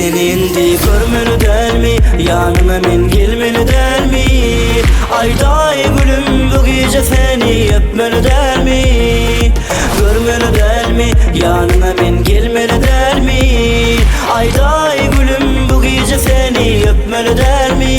Seni indi görmeli der mi? Yanına men gelmeli der mi? Ayday gülüm bu gece seni öpmeli der mi? Görmeli der mi? Yanına men gelmeli der mi? Ayday gülüm bu gece seni öpmeli der mi?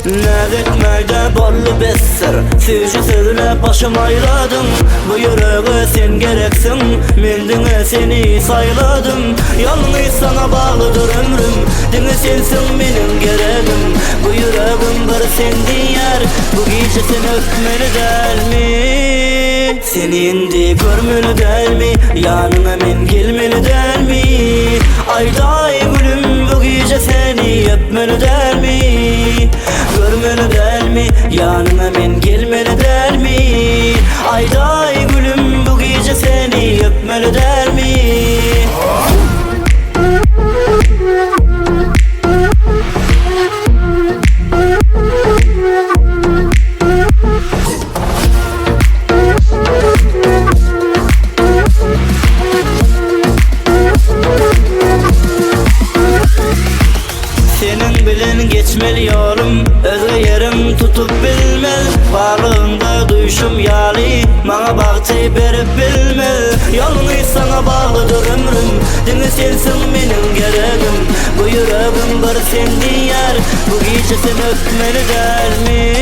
Netmeyde bollu besser Süjü sözüne başım ayladım. Bu yüreğe sen gereksin, mendine seni sayladım. Yalnız sana bağlıdır ömrüm, dini sensin benim gereğim. Bu yüreğim bir sendin yer, bu gece seni öpmeli der mi? Seni indi görmeli der mi? Yanına men gelmeli der mi? Ayday gülüm bu gece seni öpmeli der mi? Görmeli der mi? Yanına men gelmeli der mi? Ayday gülüm bu gece seni öpmeli der mi? Senin bilen geçmeli yolum, özge yerim tutup bilmel. Varlığında duyuşum yali, bana baktı berip bilmel. Yalnız sana bağlıdır ömrüm, dini sensin benim gereğim. Bu yüreğim bir sendin yer, bu gece seni öpmeli der mi?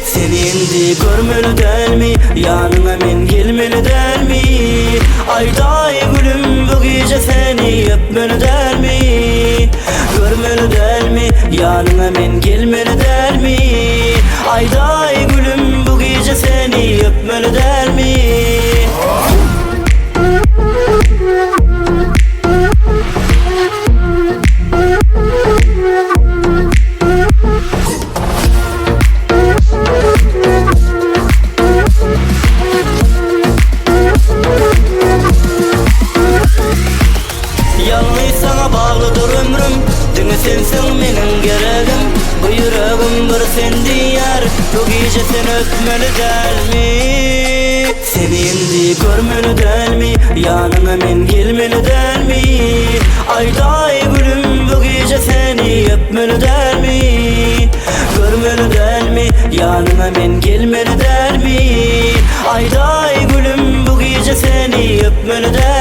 Seni indi görmeli der mi? Yanına men gelmeli der mi? Ayday gülüm bu gece seni öpmeli der mi? Görmeli der mi? Yanına men gelmeli der mi? Ayday gülüm bu gece seni öpmeli der mi? Yalnız sana bağlıdır ömrüm, dini sensin benim gereğim. Bu yüreğim bir sendin yer, bu gece seni öpmeli der mi? Seni indi görmeli der mi? Yanına men gelmeli der mi? Ayday gülüm bu gece seni öpmeli der mi? Görmeli der mi? Yanına men gelmeli der mi? Ayday gülüm bu gece seni öpmeli der mi?